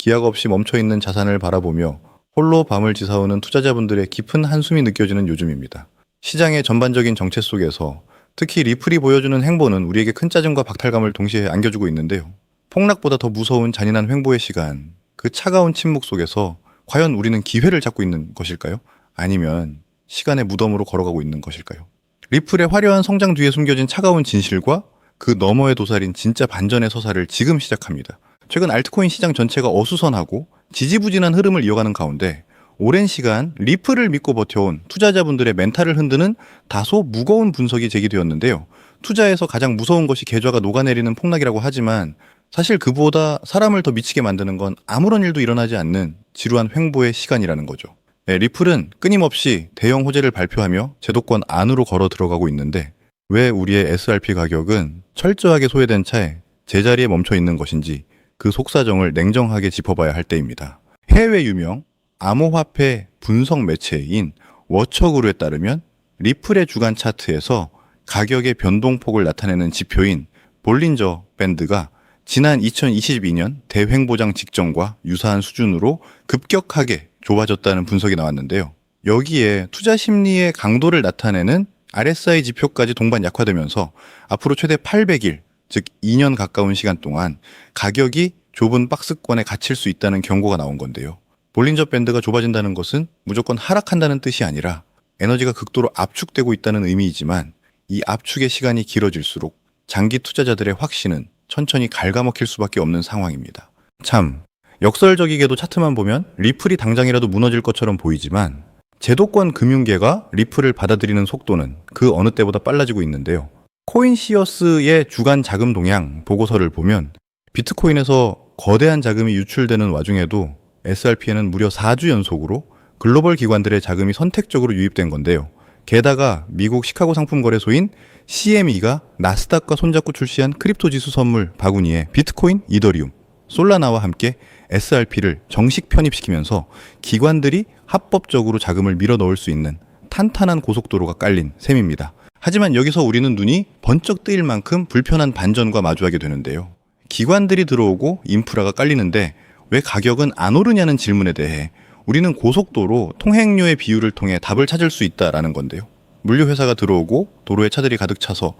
기약 없이 멈춰있는 자산을 바라보며 홀로 밤을 지새우는 투자자분들의 깊은 한숨이 느껴지는 요즘입니다. 시장의 전반적인 정체 속에서 특히 리플이 보여주는 행보는 우리에게 큰 짜증과 박탈감을 동시에 안겨주고 있는데요. 폭락보다 더 무서운 잔인한 횡보의 시간, 그 차가운 침묵 속에서 과연 우리는 기회를 잡고 있는 것일까요? 아니면 시간의 무덤으로 걸어가고 있는 것일까요? 리플의 화려한 성장 뒤에 숨겨진 차가운 진실과 그 너머에 도사린 진짜 반전의 서사를 지금 시작합니다. 최근 알트코인 시장 전체가 어수선하고 지지부진한 흐름을 이어가는 가운데 오랜 시간 리플을 믿고 버텨온 투자자분들의 멘탈을 흔드는 다소 무거운 분석이 제기되었는데요. 투자에서 가장 무서운 것이 계좌가 녹아내리는 폭락이라고 하지만 사실 그보다 사람을 더 미치게 만드는 건 아무런 일도 일어나지 않는 지루한 횡보의 시간이라는 거죠. 네, 리플은 끊임없이 대형 호재를 발표하며 제도권 안으로 걸어 들어가고 있는데 왜 우리의 SRP 가격은 철저하게 소외된 차에 제자리에 멈춰 있는 것인지 그 속사정을 냉정하게 짚어봐야 할 때입니다. 해외 유명 암호화폐 분석 매체인 워처그룹에 따르면 리플의 주간 차트에서 가격의 변동폭을 나타내는 지표인 볼린저 밴드가 지난 2022년 대횡보장 직전과 유사한 수준으로 급격하게 좁아졌다는 분석이 나왔는데요. 여기에 투자 심리의 강도를 나타내는 RSI 지표까지 동반 약화되면서 앞으로 최대 800일, 즉 2년 가까운 시간 동안 가격이 좁은 박스권에 갇힐 수 있다는 경고가 나온 건데요. 볼린저 밴드가 좁아진다는 것은 무조건 하락한다는 뜻이 아니라 에너지가 극도로 압축되고 있다는 의미이지만 이 압축의 시간이 길어질수록 장기 투자자들의 확신은 천천히 갉아먹힐 수밖에 없는 상황입니다. 참, 역설적이게도 차트만 보면 리플이 당장이라도 무너질 것처럼 보이지만 제도권 금융계가 리플을 받아들이는 속도는 그 어느 때보다 빨라지고 있는데요. 코인시어스의 주간 자금 동향 보고서를 보면 비트코인에서 거대한 자금이 유출되는 와중에도 SRP에는 무려 4주 연속으로 글로벌 기관들의 자금이 선택적으로 유입된 건데요. 게다가 미국 시카고 상품거래소인 CME가 나스닥과 손잡고 출시한 크립토 지수 선물 바구니에 비트코인, 이더리움, 솔라나와 함께 SRP를 정식 편입시키면서 기관들이 합법적으로 자금을 밀어 넣을 수 있는 탄탄한 고속도로가 깔린 셈입니다. 하지만 여기서 우리는 눈이 번쩍 뜨일 만큼 불편한 반전과 마주하게 되는데요. 기관들이 들어오고 인프라가 깔리는데 왜 가격은 안 오르냐는 질문에 대해 우리는 고속도로 통행료의 비율을 통해 답을 찾을 수 있다라는 건데요. 물류회사가 들어오고 도로에 차들이 가득 차서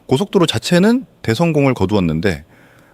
고속도로 자체는 대성공을 거두었는데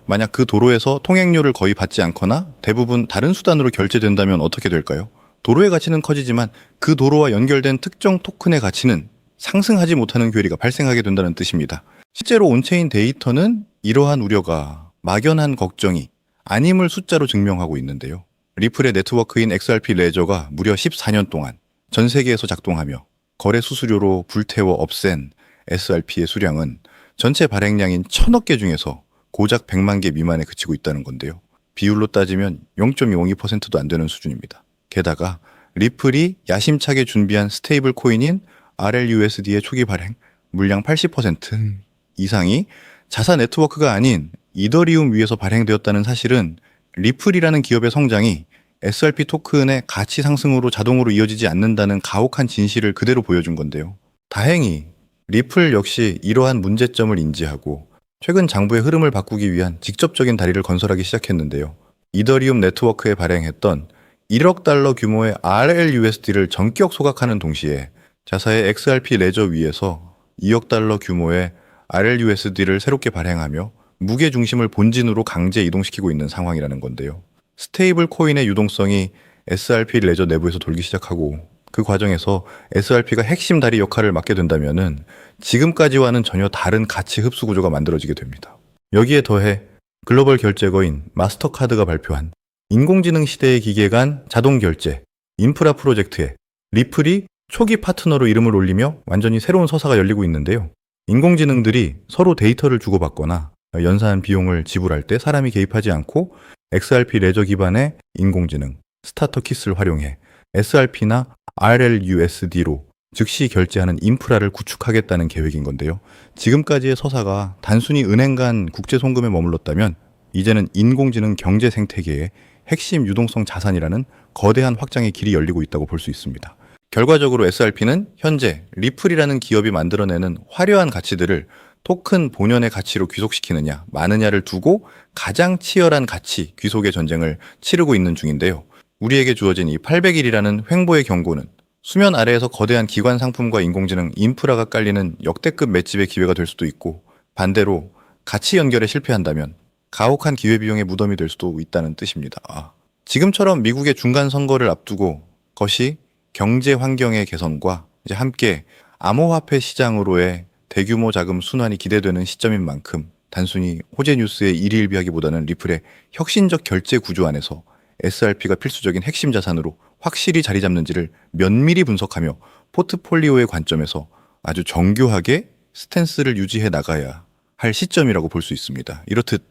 만약 그 도로에서 통행료를 거의 받지 않거나 대부분 다른 수단으로 결제된다면 어떻게 될까요? 도로의 가치는 커지지만 그 도로와 연결된 특정 토큰의 가치는 상승하지 못하는 괴리가 발생하게 된다는 뜻입니다. 실제로 온체인 데이터는 이러한 우려가 막연한 걱정이 아님을 숫자로 증명하고 있는데요. 리플의 네트워크인 XRP 레저가 무려 14년 동안 전 세계에서 작동하며 거래 수수료로 불태워 없앤 SRP의 수량은 전체 발행량인 1000억 개 중에서 고작 100만 개 미만에 그치고 있다는 건데요. 비율로 따지면 0.02%도 안 되는 수준입니다. 게다가 리플이 야심차게 준비한 스테이블 코인인 RLUSD의 초기 발행 물량 80% 이상이 자사 네트워크가 아닌 이더리움 위에서 발행되었다는 사실은 리플이라는 기업의 성장이 SRP 토큰의 가치 상승으로 자동으로 이어지지 않는다는 가혹한 진실을 그대로 보여준 건데요. 다행히 리플 역시 이러한 문제점을 인지하고 최근 장부의 흐름을 바꾸기 위한 직접적인 다리를 건설하기 시작했는데요. 이더리움 네트워크에 발행했던 1억 달러 규모의 RLUSD를 전격 소각하는 동시에 자사의 XRP 레저 위에서 2억 달러 규모의 RLUSD를 새롭게 발행하며 무게 중심을 본진으로 강제 이동시키고 있는 상황이라는 건데요. 스테이블 코인의 유동성이 SRP 레저 내부에서 돌기 시작하고 그 과정에서 SRP가 핵심 다리 역할을 맡게 된다면은 지금까지와는 전혀 다른 가치 흡수 구조가 만들어지게 됩니다. 여기에 더해 글로벌 결제거인 마스터카드가 발표한 인공지능 시대의 기계 간 자동 결제 인프라 프로젝트에 리플이 초기 파트너로 이름을 올리며 완전히 새로운 서사가 열리고 있는데요. 인공지능들이 서로 데이터를 주고받거나 연사한 비용을 지불할 때 사람이 개입하지 않고 XRP 레저 기반의 인공지능 스타터킷을 활용해 SRP나 RLUSD로 즉시 결제하는 인프라를 구축하겠다는 계획인 건데요. 지금까지의 서사가 단순히 은행 간 국제 송금에 머물렀다면 이제는 인공지능 경제 생태계의 핵심 유동성 자산이라는 거대한 확장의 길이 열리고 있다고 볼 수 있습니다. 결과적으로 SRP는 현재 리플이라는 기업이 만들어내는 화려한 가치들을 토큰 본연의 가치로 귀속시키느냐 마느냐를 두고 가장 치열한 가치 귀속의 전쟁을 치르고 있는 중인데요. 우리에게 주어진 이 800일이라는 횡보의 경고는 수면 아래에서 거대한 기관 상품과 인공지능 인프라가 깔리는 역대급 맷집의 기회가 될 수도 있고, 반대로 가치 연결에 실패한다면 가혹한 기회비용의 무덤이 될 수도 있다는 뜻입니다. 지금처럼 미국의 중간 선거를 앞두고 것이 경제 환경의 개선과 이제 함께 암호화폐 시장으로의 대규모 자금 순환이 기대되는 시점인 만큼 단순히 호재 뉴스의 일희일비하기보다는 리플의 혁신적 결제 구조 안에서 SRP가 필수적인 핵심 자산으로 확실히 자리 잡는지를 면밀히 분석하며 포트폴리오의 관점에서 아주 정교하게 스탠스를 유지해 나가야 할 시점이라고 볼 수 있습니다. 이렇듯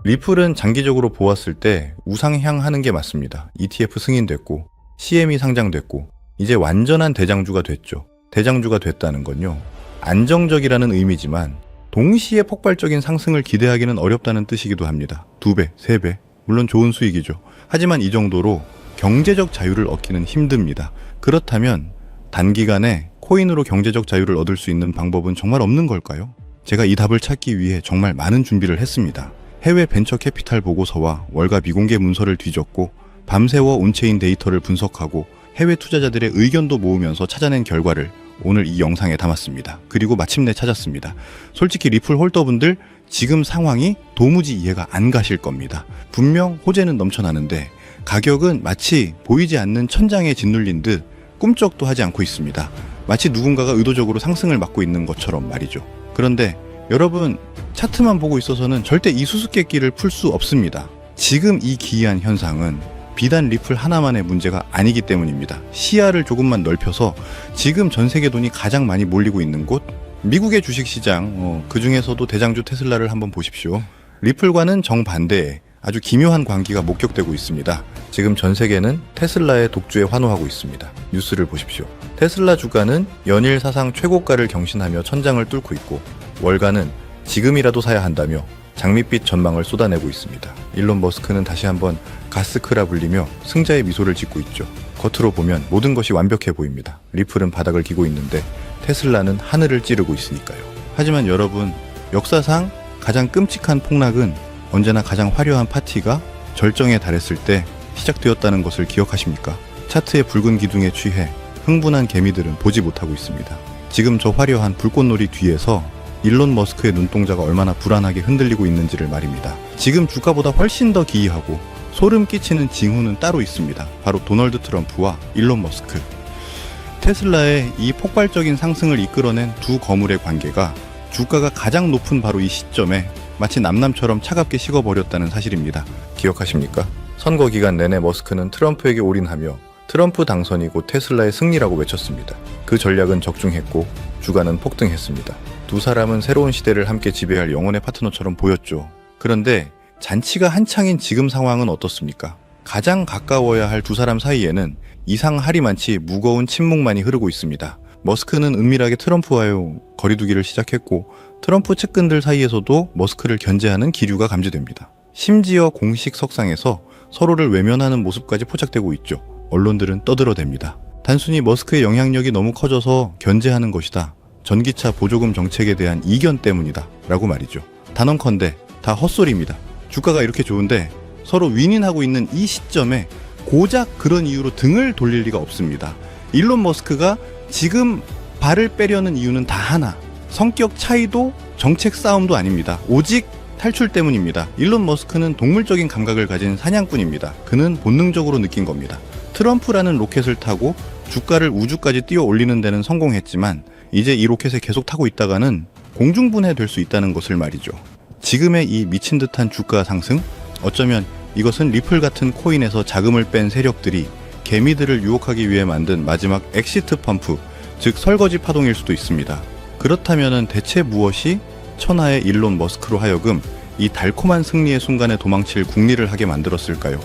리플은 장기적으로 보았을 때 우상향하는 게 맞습니다. ETF 승인됐고 CME 상장됐고 이제 완전한 대장주가 됐죠. 대장주가 됐다는 건요, 안정적이라는 의미지만 동시에 폭발적인 상승을 기대하기는 어렵다는 뜻이기도 합니다. 2배, 3배, 물론 좋은 수익이죠. 하지만 이 정도로 경제적 자유를 얻기는 힘듭니다. 그렇다면 단기간에 코인으로 경제적 자유를 얻을 수 있는 방법은 정말 없는 걸까요? 제가 이 답을 찾기 위해 정말 많은 준비를 했습니다. 해외 벤처 캐피탈 보고서와 월가 미공개 문서를 뒤졌고 밤새워 온체인 데이터를 분석하고 해외 투자자들의 의견도 모으면서 찾아낸 결과를 오늘 이 영상에 담았습니다. 그리고 마침내 찾았습니다. 솔직히 리플 홀더분들 지금 상황이 도무지 이해가 안 가실 겁니다. 분명 호재는 넘쳐나는데 가격은 마치 보이지 않는 천장에 짓눌린 듯 꿈쩍도 하지 않고 있습니다. 마치 누군가가 의도적으로 상승을 막고 있는 것처럼 말이죠. 그런데 여러분, 차트만 보고 있어서는 절대 이 수수께끼를 풀 수 없습니다. 지금 이 기이한 현상은 비단 리플 하나만의 문제가 아니기 때문입니다. 시야를 조금만 넓혀서 지금 전 세계 돈이 가장 많이 몰리고 있는 곳, 미국의 주식시장, 그 중에서도 대장주 테슬라를 한번 보십시오. 리플과는 정반대의 아주 기묘한 광기가 목격되고 있습니다. 지금 전 세계는 테슬라의 독주에 환호하고 있습니다. 뉴스를 보십시오. 테슬라 주가는 연일 사상 최고가를 경신하며 천장을 뚫고 있고, 월가는 지금이라도 사야 한다며 장밋빛 전망을 쏟아내고 있습니다. 일론 머스크는 다시 한번 가스크라 불리며 승자의 미소를 짓고 있죠. 겉으로 보면 모든 것이 완벽해 보입니다. 리플은 바닥을 기고 있는데 테슬라는 하늘을 찌르고 있으니까요. 하지만 여러분, 역사상 가장 끔찍한 폭락은 언제나 가장 화려한 파티가 절정에 달했을 때 시작되었다는 것을 기억하십니까? 차트의 붉은 기둥에 취해 흥분한 개미들은 보지 못하고 있습니다. 지금 저 화려한 불꽃놀이 뒤에서 일론 머스크의 눈동자가 얼마나 불안하게 흔들리고 있는지를 말입니다. 지금 주가보다 훨씬 더 기이하고 소름 끼치는 징후는 따로 있습니다. 바로 도널드 트럼프와 일론 머스크. 테슬라의 이 폭발적인 상승을 이끌어낸 두 거물의 관계가 주가가 가장 높은 바로 이 시점에 마치 남남처럼 차갑게 식어버렸다는 사실입니다. 기억하십니까? 선거 기간 내내 머스크는 트럼프에게 올인하며 트럼프 당선이 곧 테슬라의 승리라고 외쳤습니다. 그 전략은 적중했고 주가는 폭등했습니다. 두 사람은 새로운 시대를 함께 지배할 영혼의 파트너처럼 보였죠. 그런데 잔치가 한창인 지금 상황은 어떻습니까? 가장 가까워야 할 두 사람 사이에는 이상하리만치 무거운 침묵만이 흐르고 있습니다. 머스크는 은밀하게 트럼프와의 거리두기를 시작했고 트럼프 측근들 사이에서도 머스크를 견제하는 기류가 감지됩니다. 심지어 공식 석상에서 서로를 외면하는 모습까지 포착되고 있죠. 언론들은 떠들어댑니다. 단순히 머스크의 영향력이 너무 커져서 견제하는 것이다. 전기차 보조금 정책에 대한 이견 때문이다 라고 말이죠. 단언컨대 다 헛소리입니다. 주가가 이렇게 좋은데 서로 윈윈하고 있는 이 시점에 고작 그런 이유로 등을 돌릴 리가 없습니다. 일론 머스크가 지금 발을 빼려는 이유는 다 하나, 성격 차이도 정책 싸움도 아닙니다. 오직 탈출 때문입니다. 일론 머스크는 동물적인 감각을 가진 사냥꾼입니다. 그는 본능적으로 느낀 겁니다. 트럼프라는 로켓을 타고 주가를 우주까지 띄워 올리는 데는 성공했지만 이제 이 로켓에 계속 타고 있다가는 공중분해될 수 있다는 것을 말이죠. 지금의 이 미친 듯한 주가 상승? 어쩌면 이것은 리플 같은 코인에서 자금을 뺀 세력들이 개미들을 유혹하기 위해 만든 마지막 엑시트 펌프, 즉 설거지 파동일 수도 있습니다. 그렇다면 대체 무엇이 천하의 일론 머스크로 하여금 이 달콤한 승리의 순간에 도망칠 궁리를 하게 만들었을까요?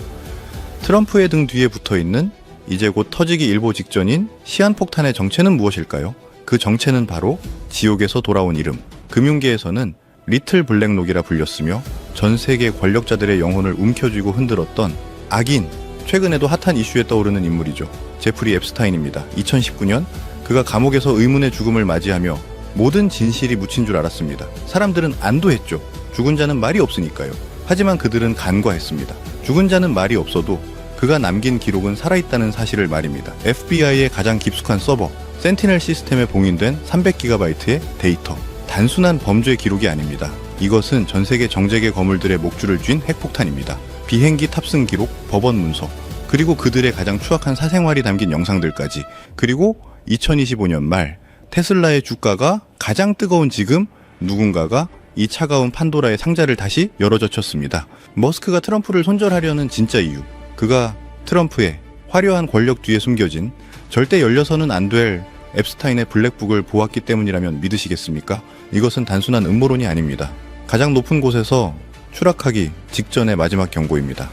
트럼프의 등 뒤에 붙어있는 이제 곧 터지기 일보 직전인 시한폭탄의 정체는 무엇일까요? 그 정체는 바로 지옥에서 돌아온 이름, 금융계에서는 리틀 블랙록이라 불렸으며 전 세계 권력자들의 영혼을 움켜쥐고 흔들었던 악인, 최근에도 핫한 이슈에 떠오르는 인물이죠. 제프리 앱스타인입니다. 2019년 그가 감옥에서 의문의 죽음을 맞이하며 모든 진실이 묻힌 줄 알았습니다. 사람들은 안도했죠. 죽은 자는 말이 없으니까요. 하지만 그들은 간과했습니다. 죽은 자는 말이 없어도 그가 남긴 기록은 살아있다는 사실을 말입니다. FBI의 가장 깊숙한 서버, 센티넬 시스템에 봉인된 300GB의 데이터. 단순한 범죄 기록이 아닙니다. 이것은 전 세계 정재계 거물들의 목줄을 쥔 핵폭탄입니다. 비행기 탑승 기록, 법원 문서, 그리고 그들의 가장 추악한 사생활이 담긴 영상들까지. 그리고 2025년 말 테슬라의 주가가 가장 뜨거운 지금 누군가가 이 차가운 판도라의 상자를 다시 열어젖혔습니다. 머스크가 트럼프를 손절하려는 진짜 이유, 그가 트럼프의 화려한 권력 뒤에 숨겨진 절대 열려서는 안 될 앱스타인의 블랙북을 보았기 때문이라면 믿으시겠습니까? 이것은 단순한 음모론이 아닙니다. 가장 높은 곳에서 추락하기 직전의 마지막 경고입니다.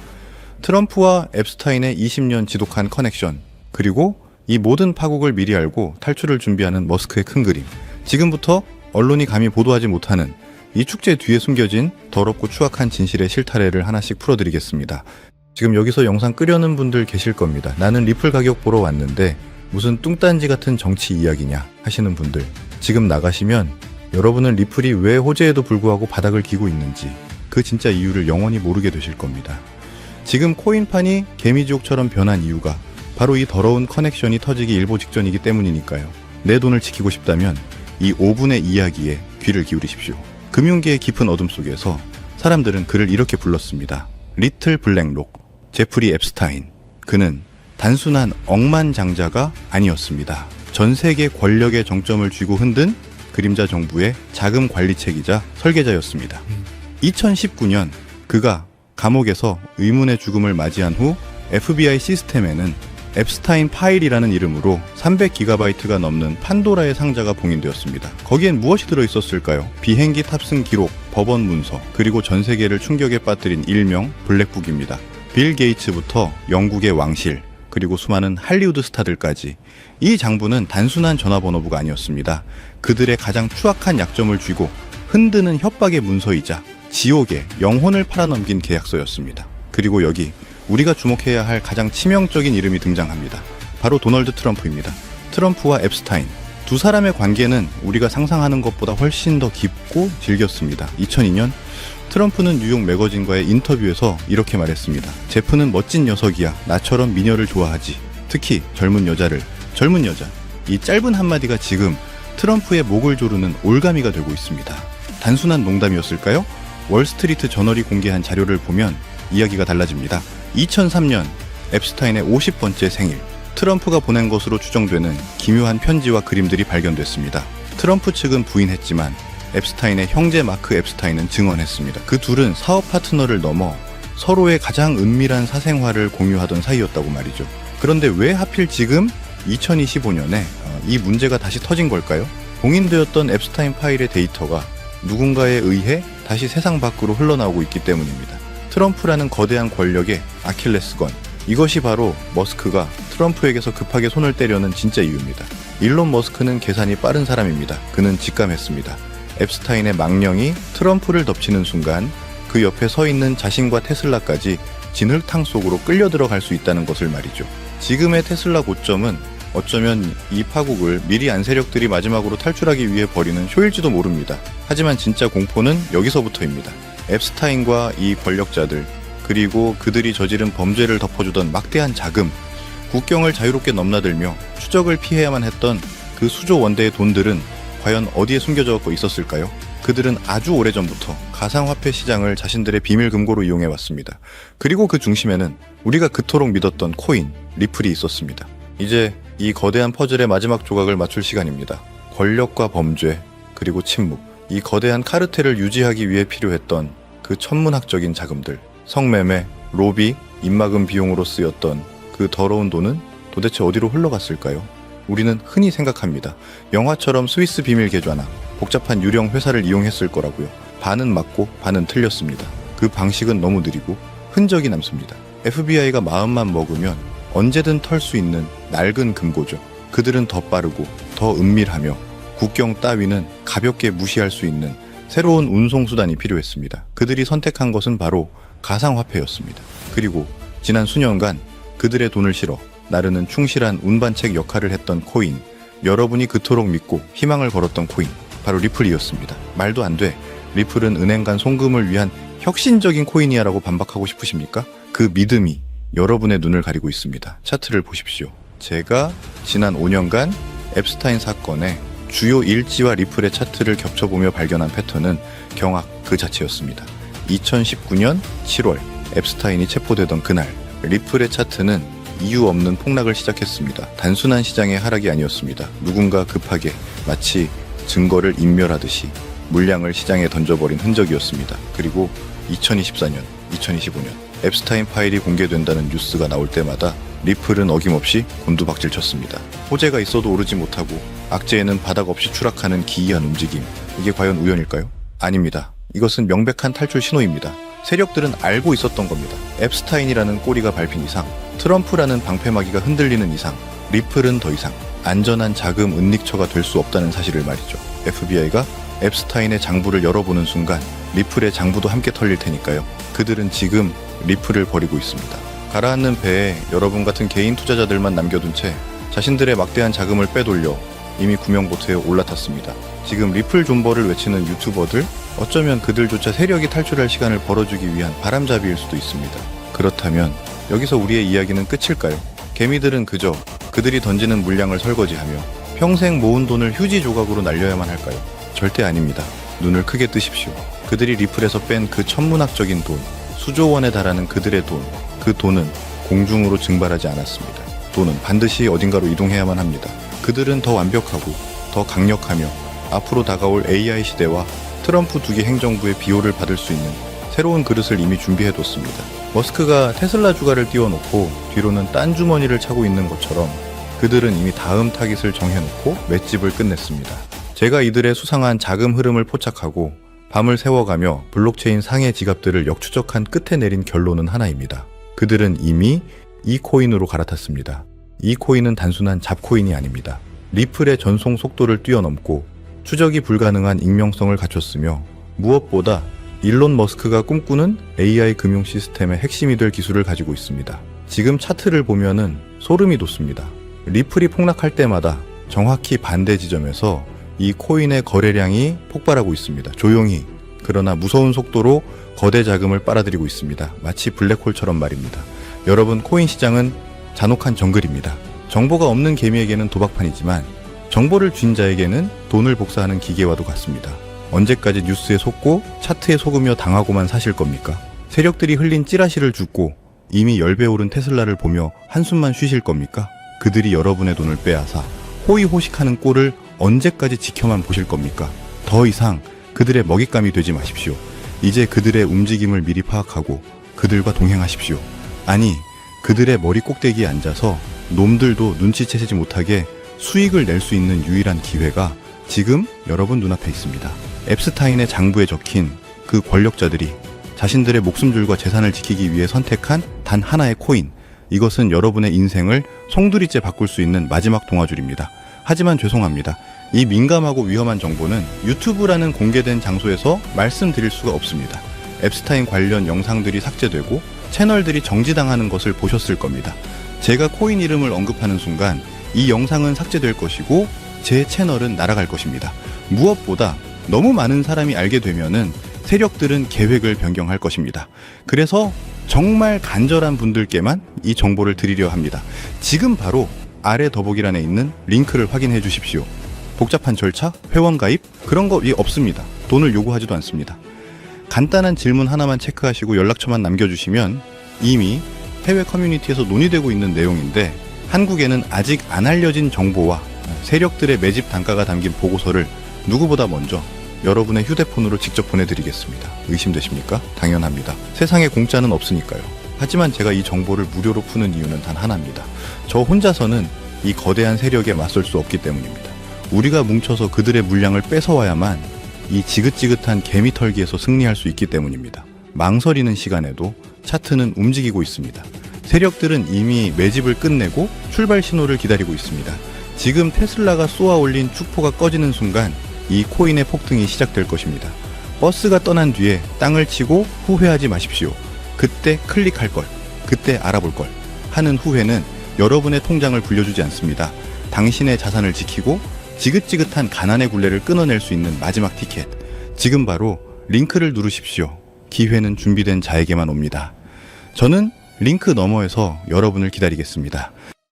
트럼프와 앱스타인의 20년 지독한 커넥션, 그리고 이 모든 파국을 미리 알고 탈출을 준비하는 머스크의 큰 그림. 지금부터 언론이 감히 보도하지 못하는 이 축제 뒤에 숨겨진 더럽고 추악한 진실의 실타래를 하나씩 풀어드리겠습니다. 지금 여기서 영상 끄려는 분들 계실 겁니다. 나는 리플 가격 보러 왔는데 무슨 뚱딴지 같은 정치 이야기냐 하시는 분들, 지금 나가시면 여러분은 리플이 왜 호재에도 불구하고 바닥을 기고 있는지 그 진짜 이유를 영원히 모르게 되실 겁니다. 지금 코인판이 개미지옥처럼 변한 이유가 바로 이 더러운 커넥션이 터지기 일보 직전이기 때문이니까요. 내 돈을 지키고 싶다면 이 5분의 이야기에 귀를 기울이십시오. 금융계의 깊은 어둠 속에서 사람들은 그를 이렇게 불렀습니다. 리틀 블랙록, 제프리 앱스타인. 그는 단순한 억만장자가 아니었습니다. 전 세계 권력의 정점을 쥐고 흔든 그림자 정부의 자금 관리책이자 설계자였습니다. 2019년 그가 감옥에서 의문의 죽음을 맞이한 후 FBI 시스템에는 앱스타인 파일이라는 이름으로 300GB가 넘는 판도라의 상자가 봉인되었습니다. 거기엔 무엇이 들어있었을까요? 비행기 탑승 기록, 법원 문서, 그리고 전 세계를 충격에 빠뜨린 일명 블랙북입니다. 빌 게이츠부터 영국의 왕실, 그리고 수많은 할리우드 스타들까지 이 장부는 단순한 전화번호부가 아니었습니다. 그들의 가장 추악한 약점을 쥐고 흔드는 협박의 문서이자 지옥의 영혼을 팔아넘긴 계약서였습니다. 그리고 여기 우리가 주목해야 할 가장 치명적인 이름이 등장합니다. 바로 도널드 트럼프입니다. 트럼프와 앱스타인, 두 사람의 관계는 우리가 상상하는 것보다 훨씬 더 깊고 질겼습니다. 2002년 트럼프는 뉴욕 매거진과의 인터뷰에서 이렇게 말했습니다. 제프는 멋진 녀석이야. 나처럼 미녀를 좋아하지. 특히 젊은 여자를. 젊은 여자. 이 짧은 한마디가 지금 트럼프의 목을 조르는 올가미가 되고 있습니다. 단순한 농담이었을까요? 월스트리트 저널이 공개한 자료를 보면 이야기가 달라집니다. 2003년 앱스타인의 50번째 생일, 트럼프가 보낸 것으로 추정되는 기묘한 편지와 그림들이 발견됐습니다. 트럼프 측은 부인했지만 앱스타인의 형제 마크 앱스타인은 증언했습니다. 그 둘은 사업 파트너를 넘어 서로의 가장 은밀한 사생활을 공유하던 사이였다고 말이죠. 그런데 왜 하필 지금 2025년에 이 문제가 다시 터진 걸까요? 봉인되었던 앱스타인 파일의 데이터가 누군가에 의해 다시 세상 밖으로 흘러나오고 있기 때문입니다. 트럼프라는 거대한 권력의 아킬레스건, 이것이 바로 머스크가 트럼프에게서 급하게 손을 떼려는 진짜 이유입니다. 일론 머스크는 계산이 빠른 사람입니다. 그는 직감했습니다. 앱스타인의 망령이 트럼프를 덮치는 순간 그 옆에 서 있는 자신과 테슬라까지 진흙탕 속으로 끌려 들어갈 수 있다는 것을 말이죠. 지금의 테슬라 고점은 어쩌면 이 파국을 미리안 세력들이 마지막으로 탈출하기 위해 벌이는 쇼일지도 모릅니다. 하지만 진짜 공포는 여기서부터입니다. 앱스타인과 이 권력자들, 그리고 그들이 저지른 범죄를 덮어주던 막대한 자금, 국경을 자유롭게 넘나들며 추적을 피해야만 했던 그 수조 원대의 돈들은 과연 어디에 숨겨져 있었을까요? 그들은 아주 오래전부터 가상화폐 시장을 자신들의 비밀 금고로 이용해왔습니다. 그리고 그 중심에는 우리가 그토록 믿었던 코인, 리플이 있었습니다. 이제 이 거대한 퍼즐의 마지막 조각을 맞출 시간입니다. 권력과 범죄, 그리고 침묵, 이 거대한 카르텔을 유지하기 위해 필요했던 그 천문학적인 자금들, 성매매, 로비, 입막음 비용으로 쓰였던 그 더러운 돈은 도대체 어디로 흘러갔을까요? 우리는 흔히 생각합니다. 영화처럼 스위스 비밀 계좌나 복잡한 유령 회사를 이용했을 거라고요. 반은 맞고 반은 틀렸습니다. 그 방식은 너무 느리고 흔적이 남습니다. FBI가 마음만 먹으면 언제든 털 수 있는 낡은 금고죠. 그들은 더 빠르고 더 은밀하며 국경 따위는 가볍게 무시할 수 있는 새로운 운송수단이 필요했습니다. 그들이 선택한 것은 바로 가상화폐였습니다. 그리고 지난 수년간 그들의 돈을 실어 나르는 충실한 운반책 역할을 했던 코인, 여러분이 그토록 믿고 희망을 걸었던 코인, 바로 리플이었습니다. 말도 안 돼. 리플은 은행 간 송금을 위한 혁신적인 코인이야라고 반박하고 싶으십니까? 그 믿음이 여러분의 눈을 가리고 있습니다. 차트를 보십시오. 제가 지난 5년간 앱스타인 사건의 주요 일지와 리플의 차트를 겹쳐보며 발견한 패턴은 경악 그 자체였습니다. 2019년 7월 앱스타인이 체포되던 그날 리플의 차트는 이유 없는 폭락을 시작했습니다. 단순한 시장의 하락이 아니었습니다. 누군가 급하게 마치 증거를 인멸하듯이 물량을 시장에 던져버린 흔적이었습니다. 그리고 2024년, 2025년 앱스타인 파일이 공개된다는 뉴스가 나올 때마다 리플은 어김없이 곤두박질 쳤습니다. 호재가 있어도 오르지 못하고 악재에는 바닥 없이 추락하는 기이한 움직임. 이게 과연 우연일까요? 아닙니다. 이것은 명백한 탈출 신호입니다. 세력들은 알고 있었던 겁니다. 앱스타인이라는 꼬리가 밟힌 이상, 트럼프라는 방패막이가 흔들리는 이상, 리플은 더 이상 안전한 자금 은닉처가 될 수 없다는 사실을 말이죠. FBI가 앱스타인의 장부를 열어보는 순간 리플의 장부도 함께 털릴 테니까요. 그들은 지금 리플을 버리고 있습니다. 가라앉는 배에 여러분 같은 개인 투자자들만 남겨둔 채 자신들의 막대한 자금을 빼돌려 이미 구명보트에 올라탔습니다. 지금 리플 존버를 외치는 유튜버들, 어쩌면 그들조차 세력이 탈출할 시간을 벌어주기 위한 바람잡이일 수도 있습니다. 그렇다면 여기서 우리의 이야기는 끝일까요? 개미들은 그저 그들이 던지는 물량을 설거지하며 평생 모은 돈을 휴지 조각으로 날려야만 할까요? 절대 아닙니다. 눈을 크게 뜨십시오. 그들이 리플에서 뺀 그 천문학적인 돈, 수조 원에 달하는 그들의 돈, 그 돈은 공중으로 증발하지 않았습니다. 돈은 반드시 어딘가로 이동해야만 합니다. 그들은 더 완벽하고 더 강력하며 앞으로 다가올 AI 시대와 트럼프 2기 행정부의 비호를 받을 수 있는 새로운 그릇을 이미 준비해뒀습니다. 머스크가 테슬라 주가를 띄워놓고 뒤로는 딴 주머니를 차고 있는 것처럼 그들은 이미 다음 타깃을 정해놓고 맷집을 끝냈습니다. 제가 이들의 수상한 자금 흐름을 포착하고 밤을 새워가며 블록체인 상해 지갑들을 역추적한 끝에 내린 결론은 하나입니다. 그들은 이미 이 코인으로 갈아탔습니다. 이 코인은 단순한 잡코인이 아닙니다. 리플의 전송 속도를 뛰어넘고 추적이 불가능한 익명성을 갖췄으며 무엇보다 일론 머스크가 꿈꾸는 AI 금융 시스템의 핵심이 될 기술을 가지고 있습니다. 지금 차트를 보면은 소름이 돋습니다. 리플이 폭락할 때마다 정확히 반대 지점에서 이 코인의 거래량이 폭발하고 있습니다. 조용히, 그러나 무서운 속도로 거대 자금을 빨아들이고 있습니다. 마치 블랙홀처럼 말입니다. 여러분, 코인 시장은 잔혹한 정글입니다. 정보가 없는 개미에게는 도박판이지만 정보를 쥔 자에게는 돈을 복사하는 기계와도 같습니다. 언제까지 뉴스에 속고 차트에 속으며 당하고만 사실 겁니까? 세력들이 흘린 찌라시를 줍고 이미 10배 오른 테슬라를 보며 한숨만 쉬실 겁니까? 그들이 여러분의 돈을 빼앗아 호의호식하는 꼴을 언제까지 지켜만 보실 겁니까? 더 이상 그들의 먹잇감이 되지 마십시오. 이제 그들의 움직임을 미리 파악하고 그들과 동행하십시오. 아니, 그들의 머리 꼭대기에 앉아서 놈들도 눈치채지 못하게 수익을 낼 수 있는 유일한 기회가 지금 여러분 눈앞에 있습니다. 앱스타인의 장부에 적힌 그 권력자들이 자신들의 목숨줄과 재산을 지키기 위해 선택한 단 하나의 코인, 이것은 여러분의 인생을 송두리째 바꿀 수 있는 마지막 동아줄입니다. 하지만 죄송합니다. 이 민감하고 위험한 정보는 유튜브라는 공개된 장소에서 말씀드릴 수가 없습니다. 앱스타인 관련 영상들이 삭제되고 채널들이 정지당하는 것을 보셨을 겁니다. 제가 코인 이름을 언급하는 순간 이 영상은 삭제될 것이고 제 채널은 날아갈 것입니다. 무엇보다 너무 많은 사람이 알게 되면은 세력들은 계획을 변경할 것입니다. 그래서 정말 간절한 분들께만 이 정보를 드리려 합니다. 지금 바로 아래 더보기란에 있는 링크를 확인해 주십시오. 복잡한 절차, 회원 가입, 그런 거 없습니다. 돈을 요구하지도 않습니다. 간단한 질문 하나만 체크하시고 연락처만 남겨주시면 이미 해외 커뮤니티에서 논의되고 있는 내용인데, 한국에는 아직 안 알려진 정보와 세력들의 매집 단가가 담긴 보고서를 누구보다 먼저 여러분의 휴대폰으로 직접 보내드리겠습니다. 의심되십니까? 당연합니다. 세상에 공짜는 없으니까요. 하지만 제가 이 정보를 무료로 푸는 이유는 단 하나입니다. 저 혼자서는 이 거대한 세력에 맞설 수 없기 때문입니다. 우리가 뭉쳐서 그들의 물량을 뺏어와야만 이 지긋지긋한 개미털기에서 승리할 수 있기 때문입니다. 망설이는 시간에도 차트는 움직이고 있습니다. 세력들은 이미 매집을 끝내고 출발 신호를 기다리고 있습니다. 지금 테슬라가 쏘아 올린 축포가 꺼지는 순간 이 코인의 폭등이 시작될 것입니다. 버스가 떠난 뒤에 땅을 치고 후회하지 마십시오. 그때 클릭할 걸, 그때 알아볼 걸 하는 후회는 여러분의 통장을 불려주지 않습니다. 당신의 자산을 지키고 지긋지긋한 가난의 굴레를 끊어낼 수 있는 마지막 티켓. 지금 바로 링크를 누르십시오. 기회는 준비된 자에게만 옵니다. 저는 링크 너머에서 여러분을 기다리겠습니다.